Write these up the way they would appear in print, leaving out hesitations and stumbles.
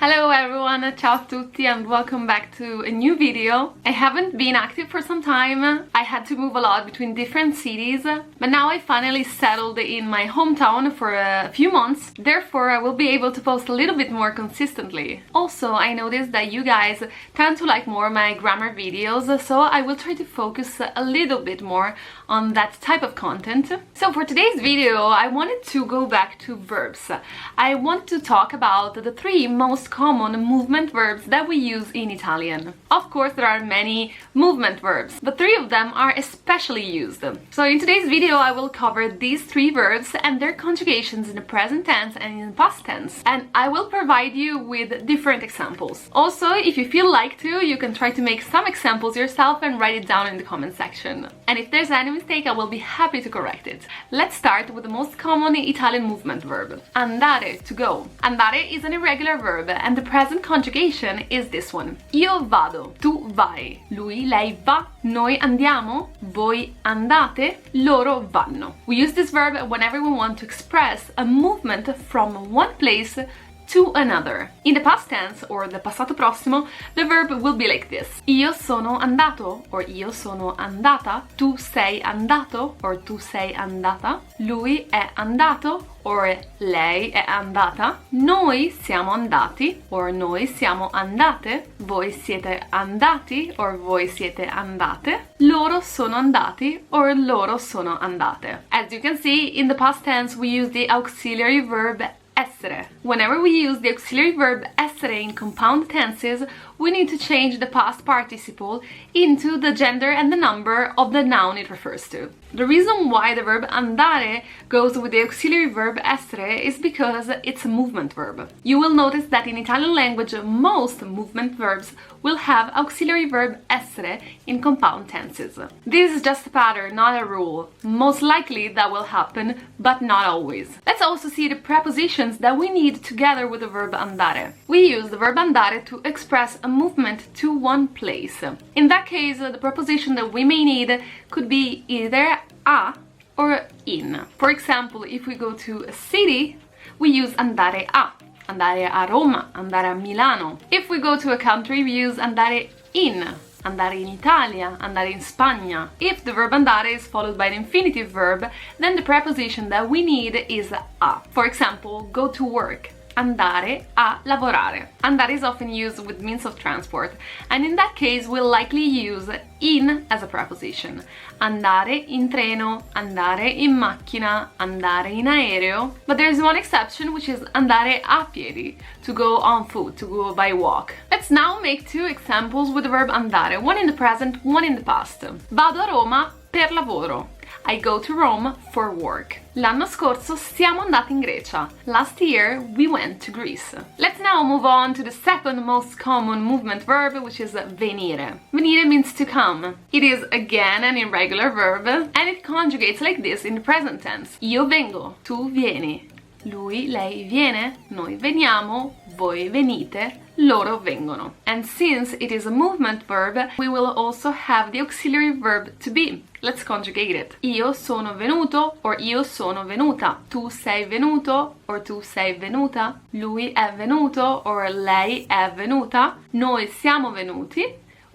Hello everyone, ciao tutti and welcome back to a new video. I haven't been active for some time. I had to move a lot between different cities, but now I finally settled in my hometown for a few months. Therefore, I will be able to post a little bit more consistently. Also, I noticed that you guys tend to like more my grammar videos, so I will try to focus a little bit more on that type of content. So for today's video, I wanted to go back to verbs. I want to talk about the three most common movement verbs that we use in Italian. Of course, there are many movement verbs, but three of them are especially used. So in today's video, I will cover these three verbs and their conjugations in the present tense and in the past tense, and I will provide you with different examples. Also, if you feel like to, you can try to make some examples yourself and write it down in the comment section. And if there's any mistake, I will be happy to correct it. Let's start with the most common Italian movement verb, andare, to go. Andare is an irregular verb and the present conjugation is this one. Io vado, tu vai, lui, lei va, noi andiamo, voi andate, loro vanno. We use this verb whenever we want to express a movement from one place to another. In the past tense, or the passato prossimo, the verb will be like this. Io sono andato, or io sono andata. Tu sei andato, or tu sei andata. Lui è andato, or lei è andata. Noi siamo andati, or noi siamo andate. Voi siete andati, or voi siete andate. Loro sono andati, or loro sono andate. As you can see, in the past tense we use the auxiliary verb essere. Whenever we use the auxiliary verb essere in compound tenses, we need to change the past participle into the gender and the number of the noun it refers to. The reason why the verb andare goes with the auxiliary verb essere is because it's a movement verb. You will notice that in Italian language, most movement verbs will have auxiliary verb essere in compound tenses. This is just a pattern, not a rule. Most likely that will happen, but not always. Let's also see the prepositions that we need together with the verb andare. We use the verb andare to express a movement to one place. In that case, the preposition that we may need could be either a or in. For example, if we go to a city, we use andare a Roma, andare a Milano. If we go to a country, we use andare in Italia, andare in Spagna. If the verb andare is followed by an infinitive verb, then the preposition that we need is a. For example, go to work. Andare a lavorare. Andare is often used with means of transport, and in that case we'll likely use in as a preposition. Andare in treno, andare in macchina, andare in aereo. But there is one exception, which is andare a piedi, to go on foot, to go by walk. Let's now make two examples with the verb andare, one in the present, one in the past. Vado a Roma per lavoro. I go to Rome for work. L'anno scorso siamo andati in Grecia. Last year we went to Greece. Let's now move on to the second most common movement verb, which is venire. Venire means to come. It is again an irregular verb and it conjugates like this in the present tense. Io vengo, tu vieni. Lui, lei viene, noi veniamo, voi venite, loro vengono. And since it is a movement verb, we will also have the auxiliary verb to be. Let's conjugate it. Io sono venuto, or io sono venuta. Tu sei venuto, or tu sei venuta. Lui è venuto, or lei è venuta. Noi siamo venuti,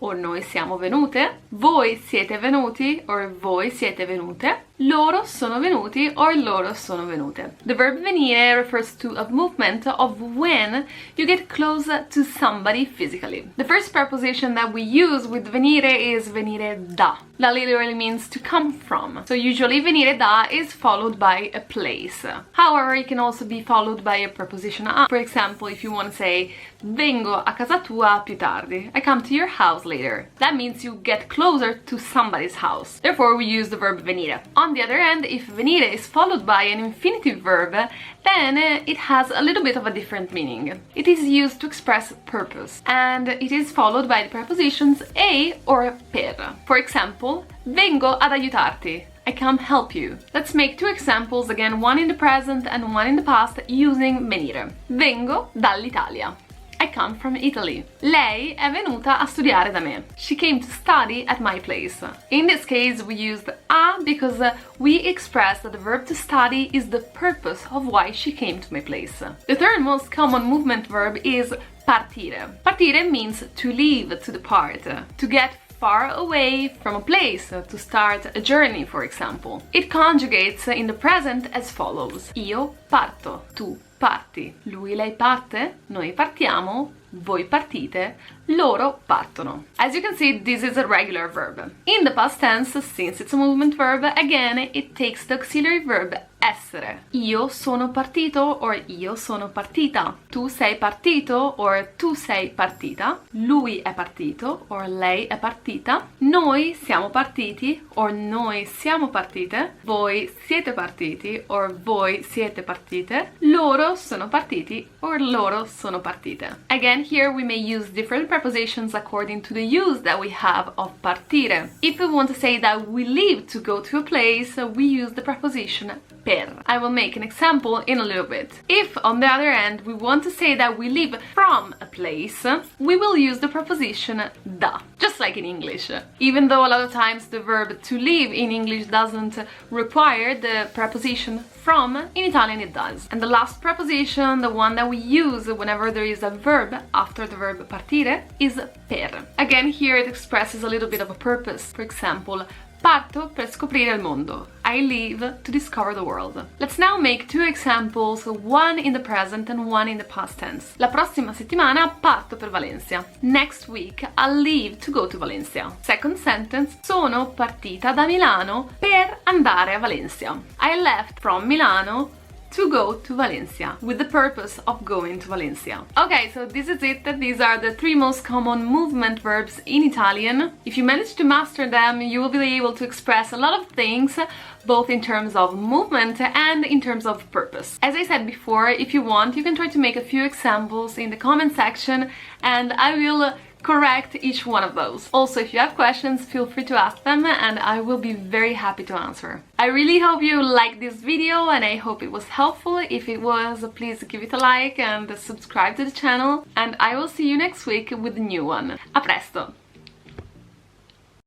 or noi siamo venute. Voi siete venuti, or voi siete venute. Loro sono venuti, or loro sono venute. The verb venire refers to a movement of when you get close to somebody physically. The first preposition that we use with venire is venire da. That literally means to come from. So usually venire da is followed by a place. However, it can also be followed by a preposition a. For example, if you want to say vengo a casa tua più tardi, I come to your house later. That means you get closer to somebody's house. Therefore, we use the verb venire. On the other hand, if venire is followed by an infinitive verb, then it has a little bit of a different meaning. It is used to express purpose, and it is followed by the prepositions a or per. For example, vengo ad aiutarti. I come help you. Let's make two examples, again one in the present and one in the past, using venire. Vengo dall'Italia. I come from Italy. Lei è venuta a studiare da me. She came to study at my place. In this case, we used a because we express that the verb to study is the purpose of why she came to my place. The third most common movement verb is partire. Partire means to leave, to depart, to get far away from a place, to start a journey, for example. It conjugates in the present as follows. Io parto, tu parti, lui, lei parte, noi partiamo, voi partite, loro partono. As you can see, this is a regular verb. In the past tense, since it's a movement verb, again, it takes the auxiliary verb essere. Io sono partito or io sono partita. Tu sei partito or tu sei partita. Lui è partito or lei è partita. Noi siamo partiti or noi siamo partite. Voi siete partiti or voi siete partite. Loro sono partiti or loro sono partite. Again, here we may use different prepositions according to the use that we have of partire. If we want to say that we leave to go to a place, we use the preposition per. I will make an example in a little bit. If, on the other hand, we want to say that we leave from a place, we will use the preposition da, just like in English. Even though a lot of times the verb to leave in English doesn't require the preposition from, in Italian it does. And the last preposition, the one that we use whenever there is a verb after the verb partire, is per. Again, here it expresses a little bit of a purpose. For example, parto per scoprire il mondo. I leave to discover the world. Let's now make two examples, one in the present and one in the past tense. La prossima settimana parto per Valencia. Next week I'll leave to go to Valencia. Second sentence, sono partita da Milano per andare a Valencia. I left from Milano to go to Valencia, with the purpose of going to Valencia. Okay, so this is it. These are the three most common movement verbs in Italian. If you manage to master them, you will be able to express a lot of things, both in terms of movement and in terms of purpose. As I said before, if you want, you can try to make a few examples in the comment section and I will correct each one of those. Also, if you have questions, feel free to ask them and I will be very happy to answer. I really hope you liked this video and I hope it was helpful. If it was, please give it a like and subscribe to the channel and I will see you next week with a new one. A presto!